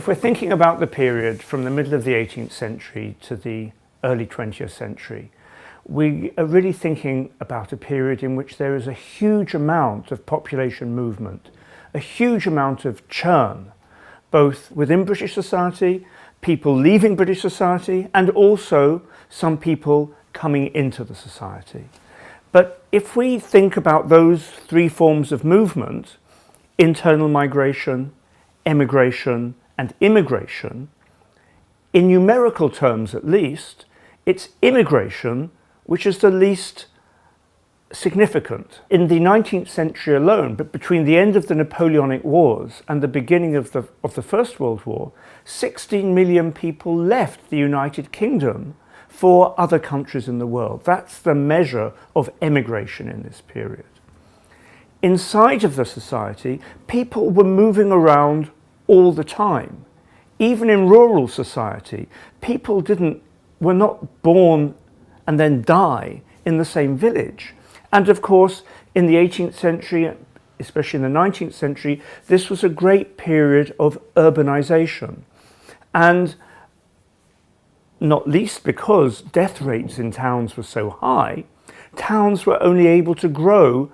If we're thinking about the period from the middle of the 18th century to the early 20th century, we are really thinking about a period in which there is a huge amount of population movement, a huge amount of churn, both within British society, people leaving British society, and also some people coming into the society. But if we think about those three forms of movement, internal migration, emigration, and immigration, in numerical terms at least, it's immigration which is the least significant. In the 19th century alone, but between the end of the Napoleonic Wars and the beginning of the First World War, 16 million people left the United Kingdom for other countries in the world. That's the measure of emigration in this period. Inside of the society, people were moving around all the time. Even in rural society, people were not born and then die in the same village. And of course, in the 18th century, especially in the 19th century, this was a great period of urbanization. And not least because death rates in towns were so high, towns were only able to grow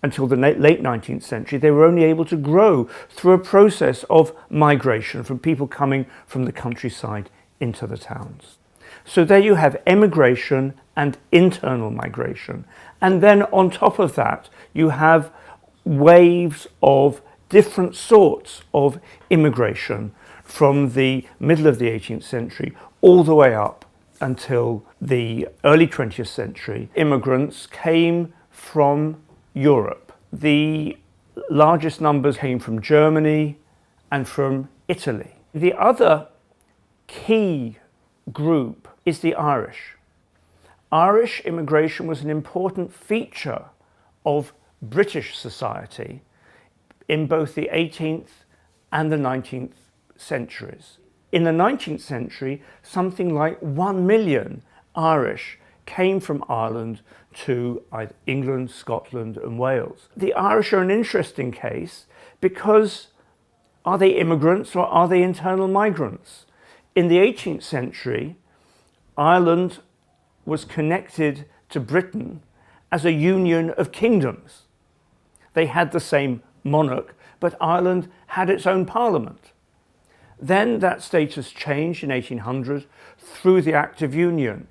until the late 19th century. They were only able to grow through a process of migration from people coming from the countryside into the towns. So there you have emigration and internal migration. And then on top of that, you have waves of different sorts of immigration from the middle of the 18th century all the way up until the early 20th century. Immigrants came from Europe. The largest numbers came from Germany and from Italy. The other key group is the Irish. Irish immigration was an important feature of British society in both the 18th and the 19th centuries. In the 19th century, something like 1 million Irish came from Ireland to England, Scotland, and Wales. The Irish are an interesting case because are they immigrants or are they internal migrants? In the 18th century, Ireland was connected to Britain as a union of kingdoms. They had the same monarch, but Ireland had its own parliament. Then that status changed in 1800 through the Act of Union.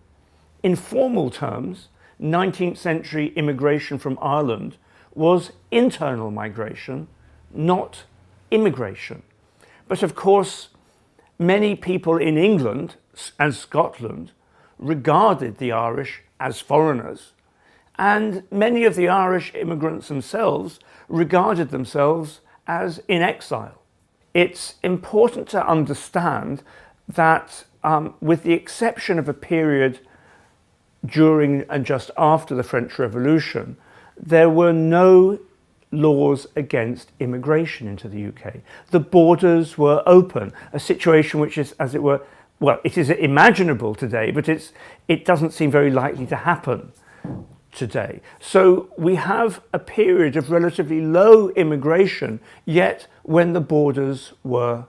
In formal terms, 19th century immigration from Ireland was internal migration, not immigration. But of course, many people in England and Scotland regarded the Irish as foreigners, and many of the Irish immigrants themselves regarded themselves as in exile. It's important to understand that with the exception of a period during and just after the French Revolution, there were no laws against immigration into the UK. The borders were open, a situation which is, as it were, well, it is imaginable today, but it doesn't seem very likely to happen today. So we have a period of relatively low immigration, yet when the borders were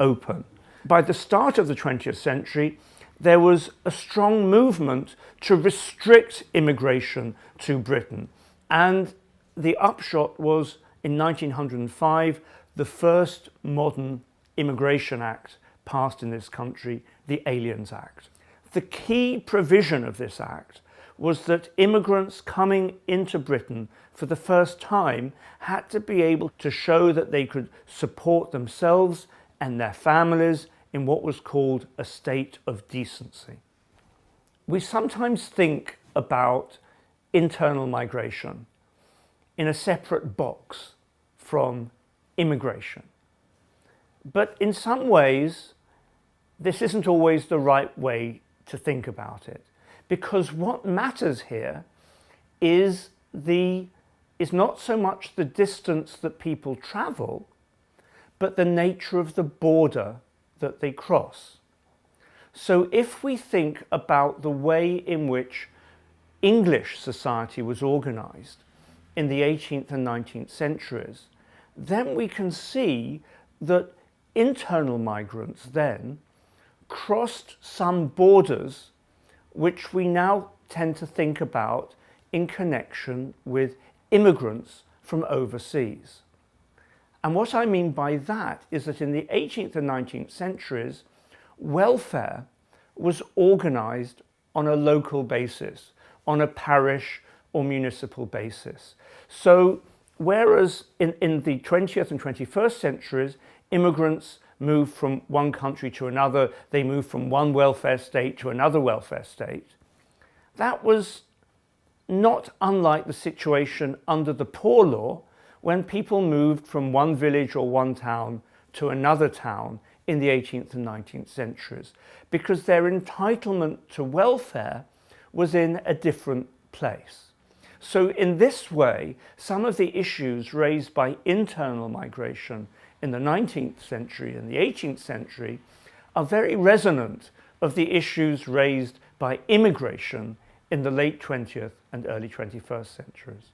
open. By the start of the 20th century, there was a strong movement to restrict immigration to Britain. And the upshot was, in 1905, the first modern Immigration Act passed in this country, the Aliens Act. The key provision of this act was that immigrants coming into Britain for the first time had to be able to show that they could support themselves and their families in what was called a state of decency. We sometimes think about internal migration in a separate box from immigration. But in some ways, this isn't always the right way to think about it, because what matters here is not so much the distance that people travel, but the nature of the border that they cross. So if we think about the way in which English society was organized in the 18th and 19th centuries, then we can see that internal migrants then crossed some borders which we now tend to think about in connection with immigrants from overseas. And what I mean by that is that in the 18th and 19th centuries, welfare was organised on a local basis, on a parish or municipal basis. So whereas in the 20th and 21st centuries, immigrants moved from one country to another, they moved from one welfare state to another welfare state, that was not unlike the situation under the Poor Law, when people moved from one village or one town to another town in the 18th and 19th centuries, because their entitlement to welfare was in a different place. So in this way, some of the issues raised by internal migration in the 19th century and the 18th century are very resonant of the issues raised by immigration in the late 20th and early 21st centuries.